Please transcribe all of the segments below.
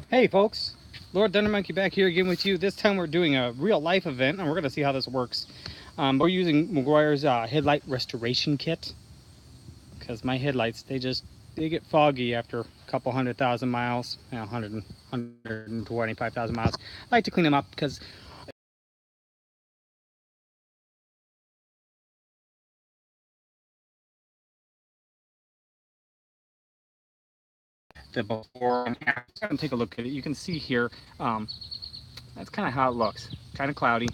Hey folks, Lord Thunder Monkey back here again with you. This time we're doing a real life event and we're going to see how this works. We're using Meguiar's headlight restoration kit because my headlights, they get foggy after a couple 100,000 miles, 125,000 miles. I like to clean them up because the before and after. Take a look at it. You can see here, that's kind of how it looks. Kind of cloudy.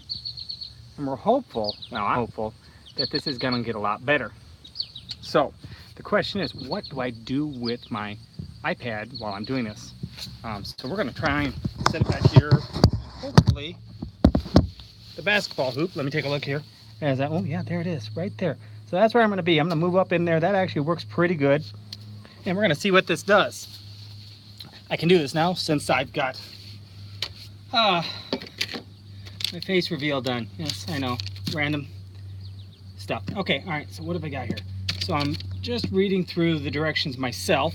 And we're hopeful, well, I'm hopeful, that this is going to get a lot better. So the question is, what do I do with my iPad while I'm doing this? So we're going to try and set it back here. Hopefully, the basketball hoop. Let me take a look here. There's that. Oh yeah, there it is, right there. So that's where I'm going to be. I'm going to move up in there. That actually works pretty good. And we're going to see what this does. I can do this now since I've got my face reveal done. Yes, I know. Random stuff. Okay, all right. So what have I got here? So I'm just reading through the directions myself.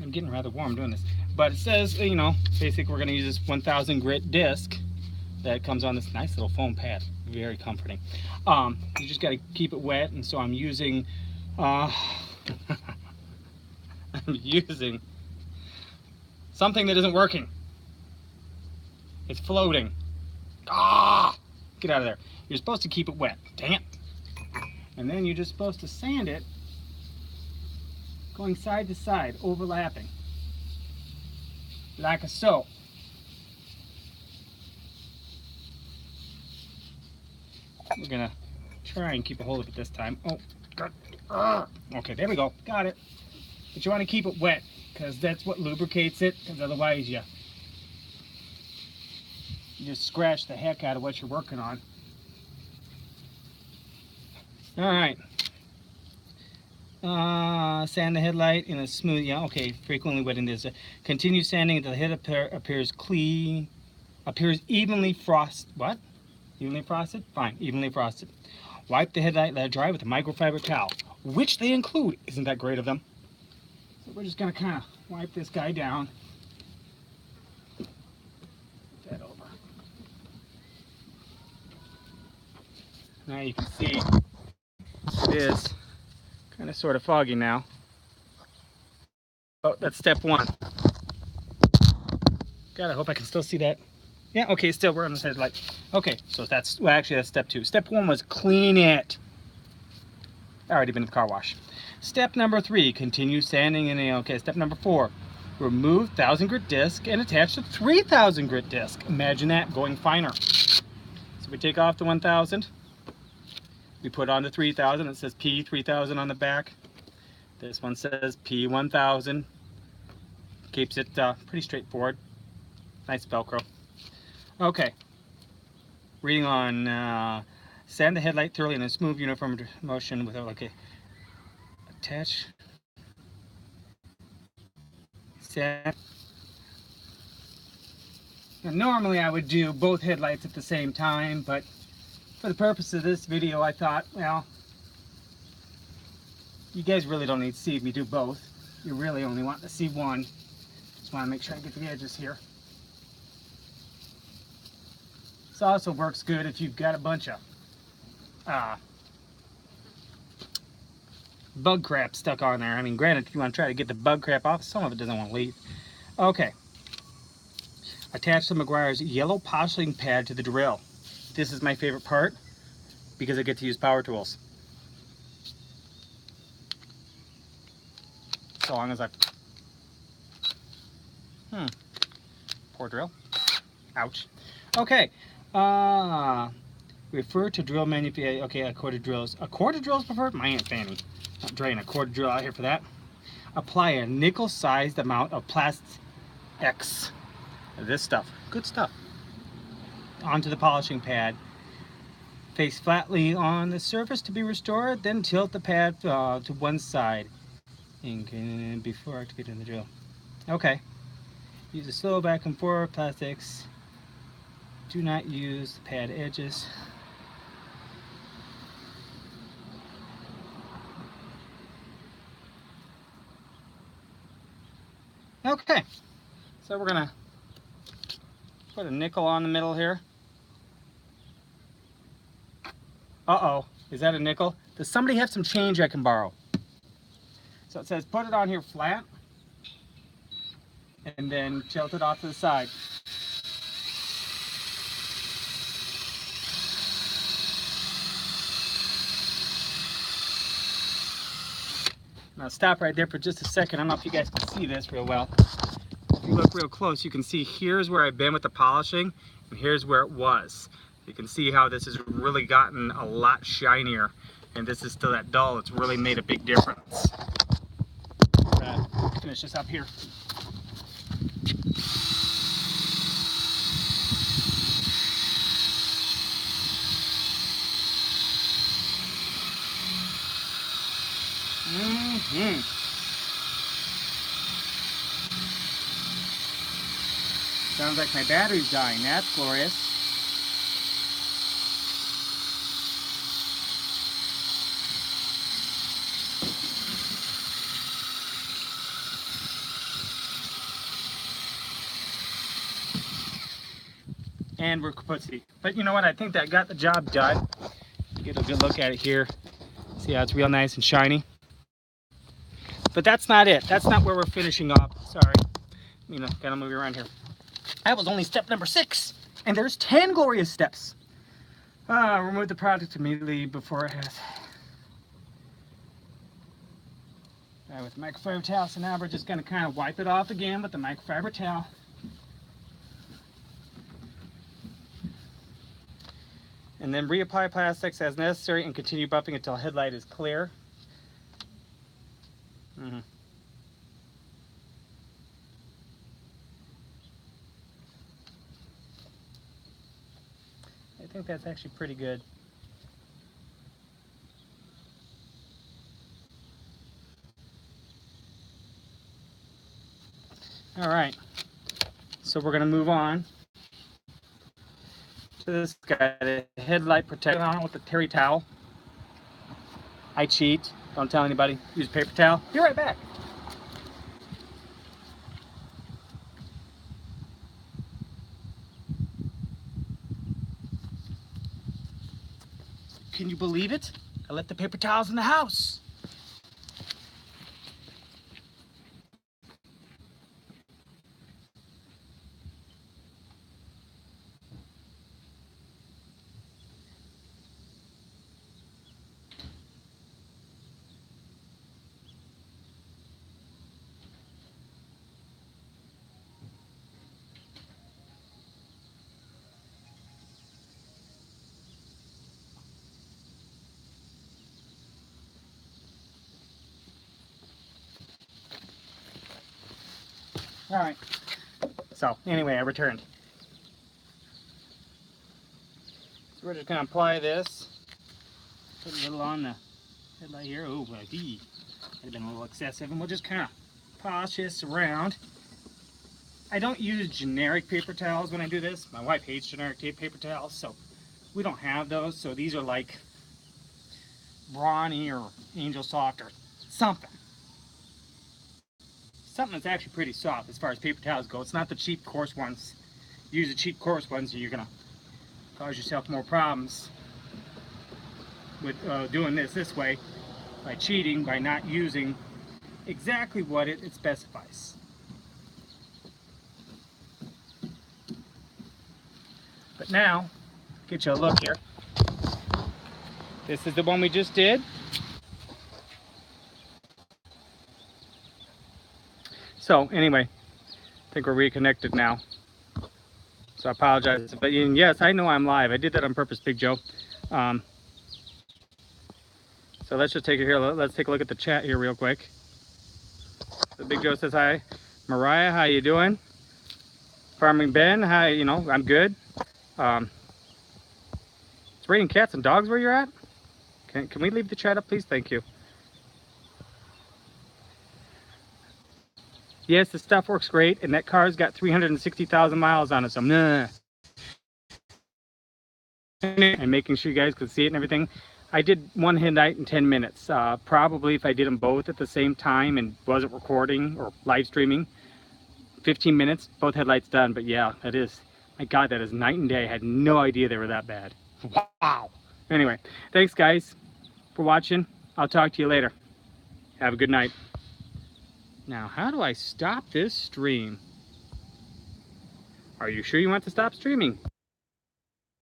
I'm getting rather warm doing this. But it says, you know, basically we're going to use this 1000 grit disc that comes on this nice little foam pad. Very comforting. You just got to keep it wet, and so I'm using, I'm using something that isn't working. It's floating. Ah! Get out of there. You're supposed to keep it wet. Dang it. And then you're just supposed to sand it going side to side, overlapping. Like so. We're gonna try and keep a hold of it this time. Oh, God. Okay, there we go. Got it. But you want to keep it wet because that's what lubricates it. Because otherwise, you just scratch the heck out of what you're working on. All right. Sand the headlight in a smooth. Yeah. Okay. Frequently wetting this. Continue sanding until the head appears clean. Appears evenly frosted. What? Evenly frosted? Fine. Evenly frosted. Wipe the headlight, let it dry with a microfiber towel, which they include. Isn't that great of them? So we're just gonna kind of wipe this guy down. Put that over. Now you can see it is kind of sort of foggy now. Oh, that's step one. God, I hope I can still see that. Yeah, okay, still we're on the headlight. Okay, so that's, well, actually that's step two. Step one was clean it. I already been to the car wash. Step number three, continue sanding and okay, step number four, remove 1000 grit disc and attach the 3000 grit disc. Imagine that, going finer. So we take off the 1000, we put on the 3000, it says P3000 on the back. This one says P1000. Keeps it pretty straightforward. Nice Velcro. Okay, reading on sand the headlight thoroughly in a smooth uniform motion without okay. Attach. Sand. Now, normally I would do both headlights at the same time, but for the purpose of this video I thought, well, you guys really don't need to see me do both. You really only want to see one. Just want to make sure I get the edges here. This also works good if you've got a bunch of bug crap stuck on there. I mean, granted, if you want to try to get the bug crap off, some of it doesn't want to leave. Okay. Attach the Meguiar's yellow polishing pad to the drill. This is my favorite part because I get to use power tools. So long as I... Poor drill. Ouch. Okay. Refer to drill manufacturer. Okay, a quarter drills. A quarter drills preferred? My Aunt Fanny. Not drain a quarter drill out here for that. Apply a nickel-sized amount of Plast X. This stuff. Good stuff. Onto the polishing pad. Face flatly on the surface to be restored. Then tilt the pad to one side. And before activating the drill. Okay. Use a slow back and forth plastics. Do not use the pad edges. Okay, so we're gonna put a nickel on the middle here. Uh-oh, is that a nickel? Does somebody have some change I can borrow? So it says put it on here flat and then tilt it off to the side. Now stop right there for just a second. I don't know if you guys can see this real well. If you look real close, you can see here's where I've been with the polishing and here's where it was. You can see how this has really gotten a lot shinier and this is still that dull. It's really made a big difference. I'm gonna finish this up here. Sounds like my battery's dying. That's glorious. And we're kaputzi. But you know what? I think that got the job done. Get a good look at it here. See how it's real nice and shiny. But that's not it. That's not where we're finishing off. Sorry. You know, gotta move around here. That was only step number 6. And there's 10 glorious steps. Remove the product immediately before it has. With the microfiber towel. So now we're just gonna kind of wipe it off again with the microfiber towel. And then reapply plastics as necessary and continue buffing until headlight is clear. I think that's actually pretty good. All right, so we're gonna move on to this guy, the headlight protector on it with the terry towel. I cheat, don't tell anybody, use paper towel. Be right back. Can you believe it? I left the paper towels in the house. All right, so anyway, I returned. So we're just gonna apply this, put a little on the headlight here. Oh, might have been a little excessive, and we'll just kind of polish this around. I don't use generic paper towels when I do this. My wife hates generic paper towels, so we don't have those. So these are like Brawny or Angel Soft or something. Something that's actually pretty soft as far as paper towels go. It's not the cheap coarse ones. Use the cheap coarse ones, you're gonna cause yourself more problems with doing this way by cheating, by not using exactly what it specifies. But now, get you a look here. This is the one we just did. So anyway, I think we're reconnected now. So I apologize. But yes, I know I'm live. I did that on purpose, Big Joe. So let's just take it here. Let's take a look at the chat here real quick. So Big Joe says hi. Mariah, how you doing? Farming Ben, hi. You know, I'm good. It's raining cats and dogs where you're at. Can we leave the chat up, please? Thank you. Yes, the stuff works great, and that car's got 360,000 miles on it, so nah. And making sure you guys could see it and everything. I did one headlight in 10 minutes. Probably if I did them both at the same time and wasn't recording or live streaming, 15 minutes, both headlights done. But yeah, that is, my God, that is night and day. I had no idea they were that bad. Wow. Anyway, thanks guys for watching. I'll talk to you later. Have a good night. Now, how do I stop this stream? Are you sure you want to stop streaming?